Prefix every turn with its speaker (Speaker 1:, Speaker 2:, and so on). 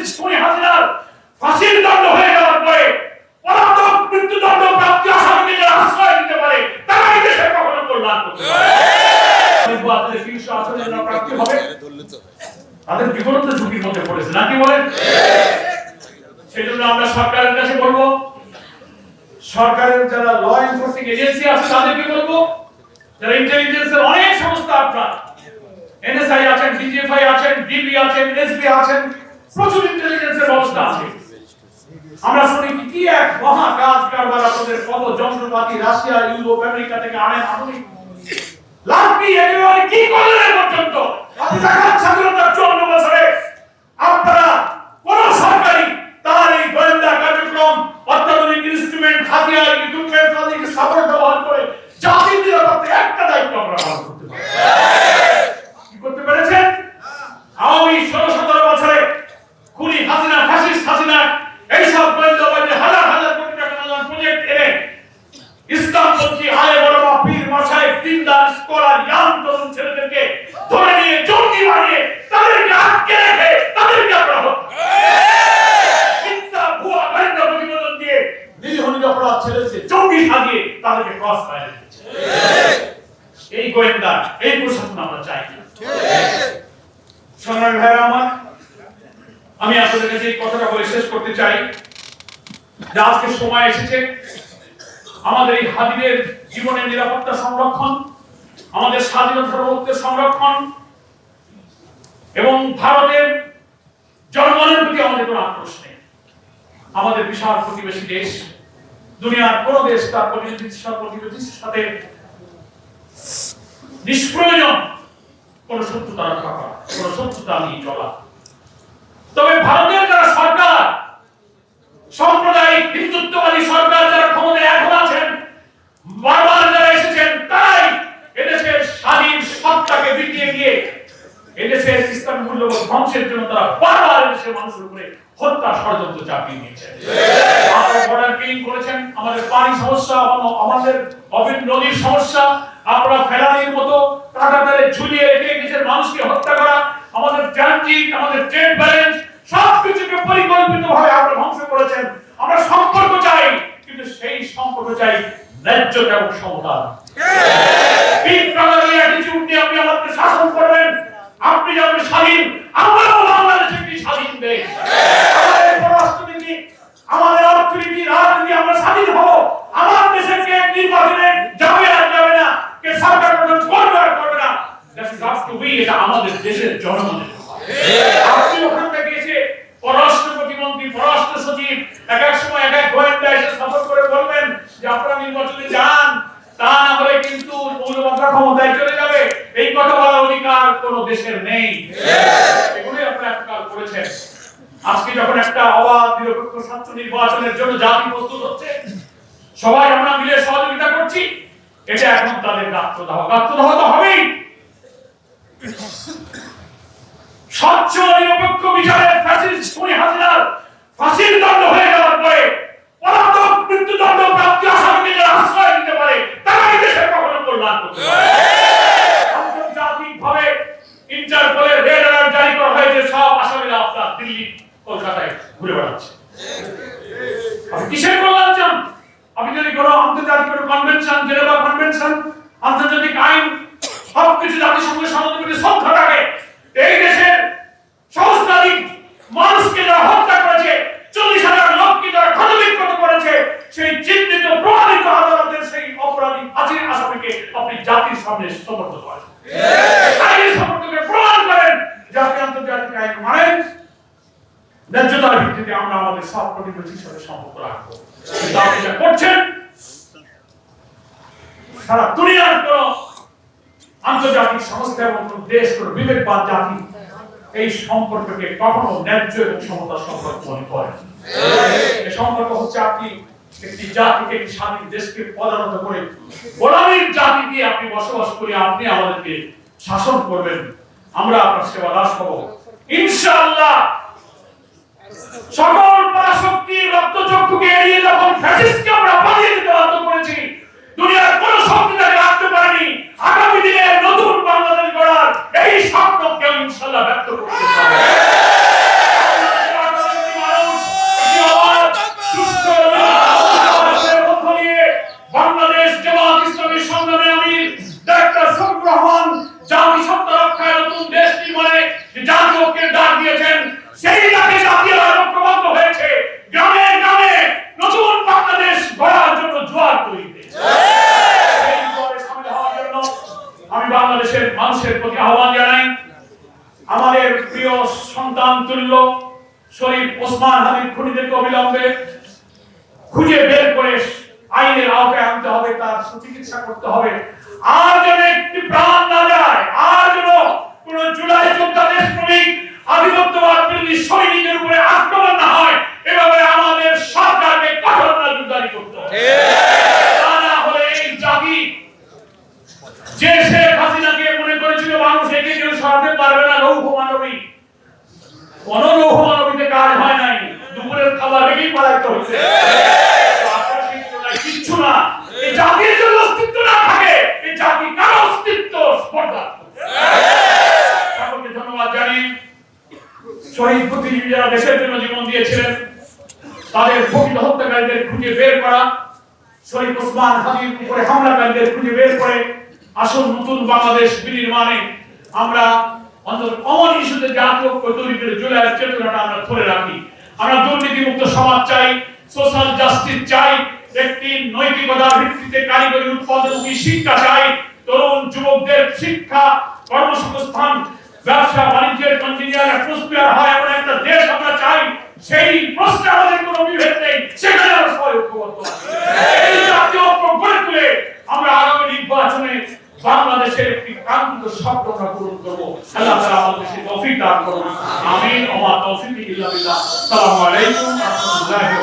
Speaker 1: Fascist খুনি হাসিনার ফাঁসির দণ্ড হয়ে যাওয়ার পরে পলাতক মৃত্যুদণ্ড প্রাপ্ত আসামিকে যারা আশ্রয় দিতে পারে তারাই দেশের কখনো কল্যাণ করতে পারে। নির্বাচনে শীর্ষ আসনে যারা প্রার্থী হবে তাদের বিপরীত ঝুঁকির মধ্যে পড়েছে নাকি বলেন? সেজন্য আমরা সরকারের কাছে বলবো, সরকারের যারা ল এনফোর্সিং এজেন্সি আছে তাদেরকে বলবো, যারা ইন্টেলিজেন্সের অনেক সংস্থা আপনার এনএসআই আছেন, ডিজিএফআই আছেন, ডিবি আছেন, এসবি আছেন, প্রচুর ইন্টেলিজেন্সের ব্যবস্থা আছে। আমরা শুনি কি এক মহা কাজ কারবার আপনাদের কত যন্ত্রপাতি রাশিয়া, ইউরোপ, আমেরিকা থেকে আনেন আধুনিক লাভি একেবারে কি করলেন পর্যন্ত আপনি দেখান স্বাধীনতার 54 বছরে আপনারা কোন সরকারি তার এই গোয়েন্দা কার্যক্রম অত্যাধুনিক ইনস্ট্রুমেন্ট হাতিয়ার ইকুইপমেন্ট তাদেরকে সাপোর্ট ব্যবহার করে জাতির নিরাপত্তা একটা দায়িত্ব আমরা পালন করতে পারি। কি করতে পেরেছেন? আওয়ামী 16-17 বছরে খুনি হাসিনা ফ্যাসিস্ট হাসিনা এইসব গোয়েন্দা বাহিনী হাজার হাজার কোটি টাকা দান প্রজেক্ট এনে ইসলামপন্থী আলে বড় পীর মাশায়েখ দিনদার স্কলার ইয়াং তরুণ ছেলেদেরকে ধরে নিয়ে জঙ্গি বানিয়ে তাদেরকে আটকে রেখে তাদেরকে আপনারা মিথ্যা ভুয়া গোয়েন্দা প্রতিবেদন দিয়ে নিরীহ নিরপরাধ ছেলেকে জঙ্গি সাজিয়ে তাদেরকে ক্রস ফায়ার দিচ্ছে। এই গোয়েন্দা এই প্রশাসন আমরা চাই না। সংগ্রামী ভাইরা আমার, আমি আপনাদের কাছে এই কথাটা বলে শেষ করতে চাই যে আজকে সময় এসেছে আমাদের এই হাদিদের জীবনের নিরাপত্তা সংরক্ষণ, আমাদের স্বাধীনতার মুক্তির সংরক্ষণ এবং ভারতের জনগণের প্রতি আমাদের কোনো আক্রোশ নেই। আমাদের বিশাল প্রতিবেশী দেশ, দুনিয়ার কোন দেশ তার প্রতিবেশীর সাথে নিষ্প্রয়োজন কোন শত্রুতা রক্ষা করা, কোন শত্রুতা নিয়ে চলা। তবে ভারতের যারা সরকার, সাম্প্রদায়িক হিন্দুত্ববাদী সরকার যারা ক্ষমতায় এখন আছেন, বারবার যারা এসেছেন, তাই এদেশের স্বাধীন সত্তাকে বিকিয়ে দিয়ে এদেশের ইসলামী মূল্যবোধ ধ্বংসের জন্য তারা বারবার এদেশের মানুষের উপরে হত্যা ষড়যন্ত্র চাপিয়ে দিয়েছেন। আপনারা বর্ডার কিলিং করেছেন, আমাদের পানি সমস্যা, আমাদের অবিন নদীর সমস্যা, আপনারা ফেলানির মতো কাঁটাতারে ঝুলিয়ে রেখে দেশের মানুষকে হত্যা করা, আমাদের ট্রানজিট, আমাদের ট্রেড ব্যালেন্স সবকিছুকে পরিকল্পিতভাবে আপনারা ধ্বংস করেছেন। আমরা সম্পর্ক চাই, কিন্তু সেই সম্পর্ক চাই ন্যায্যতা এবং সমতা। বিপ্লবী অ্যাটিটিউড নিয়ে আপনি আমাদের শাসন করবেন, আপনি যেমন স্বাধীন, আমরাও বাংলাদেশ একটি স্বাধীন দেশ। আমাদের পররাষ্ট্রনীতি, আমাদের অর্থনীতি, রাজনীতি আমরা স্বাধীন হব। আমার দেশের কে নির্বাচনে যাবে আর যাবে না, কে সরকার গঠন করবে আর করবে না, that is up to be, এটা আমাদের দেশের জনগণের। আপনি ওখান থেকে এসে পররাষ্ট্র প্রতিমন্ত্রী, পররাষ্ট্র সচিব এক এক সময় এক এক গোয়েন্দা এসে শপথ করে বলবেন যে আপনারা নির্বাচনে যান, তা না হলে কিন্তু মৌলবাদরা ক্ষমতায় চলে যাবে। এই কথা বলার অধিকার কোন দেশের নেই। এগুলোই আপনারা এককাল করেছেন। আজকে যখন একটা অবাধ নিরপেক্ষ স্বচ্ছ নির্বাচনের জন্য জাতি প্রস্তুত হচ্ছে, সবাই আমরা মিলে সহযোগিতা করছি, এটা এখন তাদের গাত্রদাহ তো হবেই। স্বচ্ছ নিরপেক্ষ বিচারে ফ্যাসিস্ট খুনি হাসিনার ফাঁসির দণ্ড হয়ে যাওয়ার পরে পলাতক মৃত্যুদণ্ড প্রাপ্ত আসামিকে যারা আশ্রয় দিতে পারে তারাই দেশের কখনো কল্যাণ করতে পারে। আন্তর্জাতিকভাবে ইন্টারপোলের রেড অ্যালার্ট জারি করা হয়েছে, সব আসামিরা আপনার দিল্লি, কলকাতায় ঘুরে বেড়াচ্ছে। আপনি কিসের কল্যাণ চান? আপনি যদি কোনো আন্তর্জাতিক কনভেনশন, জেনেভা কনভেনশন, আন্তর্জাতিক আইন সবকিছু জাতিসংঘের সনদের প্রতি শ্রদ্ধা থাকে, এই দেশের সহস্রাধিক মানুষকে যারা হত্যা করেছে, 40,000 লোককে যারা ক্ষতবিক্ষত করেছে, সেই চিহ্নিত প্রমাণিত আদালতের সেই অপরাধী ফাঁসির আসামিকে আপনি জাতির সামনে সমর্থ করেন, আইনের সমর্থকে প্রমাণ করেন যে আপনি আন্তর্জাতিক আইন মানেন। ন্যায্যতার ভিত্তিতে আমরা আমাদের সব প্রতিবেশীর সাথে সম্পর্ক রাখবো। কিন্তু আপনি যা করছেন, সারা দুনিয়ার কোন আন্তর্জাতিক সংস্থা এবং কোন দেশ, কোন বিবেকবান জাতি এই সম্পর্ককে কখনো ন্যায্য এবং সমতার সম্পর্ক মনে করেন। এই সম্পর্ক হচ্ছে আপনি একটি জাতিকে, একটি স্বাধীন দেশকে পদানত করে গোলামীর জাতি দিয়ে আপনি বসবাস করে আপনি আমাদেরকে শাসন করবেন, আমরা আপনার সেবা দাস হব ইনশাআল্লাহ। সকল পরাশক্তি রক্তচক্ষুকে এড়িয়ে যখন ফ্যাসিস্টকে আমরা পালিয়ে দিতে বাধ্য করেছি, দুনিয়ার কোন শক্তি তাকে রাখতে পারেনি। আগামী দিনে নতুন বাংলাদেশ গড়ার এই স্বপ্ন কেউ ইনশাআল্লাহ ব্যক্ত করতে পারবে। শরীফ ওসমান হাদির খুনিদেরকে অবিলম্বে খুঁজে বের করে আইনের আওতায় আনতে হবে, তার সুচিকিৎসা করতে হবে। আর যেন একটি প্রাণ না যায়, আর যেন কোন জুলাই যোদ্ধা দেশপ্রেমিক আধিপত্যবাদ বিরোধী সৈনিকের উপরে আক্রমণ না হয়, এভাবে আমাদের সরকারকে কঠোর নজরদারি করতে হবে। তা না হলে এই জাতি যে শেখ হাসিনাকে মনে করেছিল মানুষ একে কেউ সরাতে পারবে না, লৌহ মানবী, কোন লৌহ মানবীতে কাজ হয় নাই, দুপুরের খাবার রেখেই পালাইতে হচ্ছে। কিচ্ছু না, এই জাতির যদি অস্তিত্ব না থাকে, এই জাতি কারো অস্তিত্ব স্পর্ধা। সকলকে ধন্যবাদ জানিয়ে শহীদ বুদ্ধিজীবী যারা দেশের জন্য জীবন দিয়েছিলেন তাদের প্রকৃত হত্যাকারীদের খুঁজে বের করা, শহীদ ওসমান হাদির উপরে হামলাকারীদের খুঁজে বের করে আসল নতুন বাংলাদেশ বিনির্মাণে আমরা অন্তত কমন ইস্যুতে জাতীয় তৈরি করে জুলাইয়ের চেতনাটা আমরা ধরে রাখি। আমরা দুর্নীতিমুক্ত সমাজ চাই, সোশ্যাল জাস্টিস চাই, একটি নৈতিকতার ভিত্তিতে কারিগরি উৎপাদনমুখী শিক্ষা চাই, তরুণ যুবকদের শিক্ষা, কর্মসংস্থান, ব্যবসা বাণিজ্যের কন্টিনিউয়াস প্রসপেয়ার হয় এমন একটা দেশ আমরা চাই। সেই প্রশ্নে আমাদের কোনো বিভেদ নেই, সেখানে আমরা সবাই ঐক্যবদ্ধ আছি। এই জাতীয় ঐক্য গড়ে তুলে আমরা আগামী নির্বাচনে বাংলাদেশের একটি কাঙ্ক্ষিত স্বপ্ন আমরা পূরণ করব। আল্লাহ তাআলা আমাদের তৌফিক দান করুন। আমিন ওয়া মা তৌফিক ইল্লা বিল্লাহ। আসসালামু আলাইকুম ওয়া রাহমাতুল্লাহি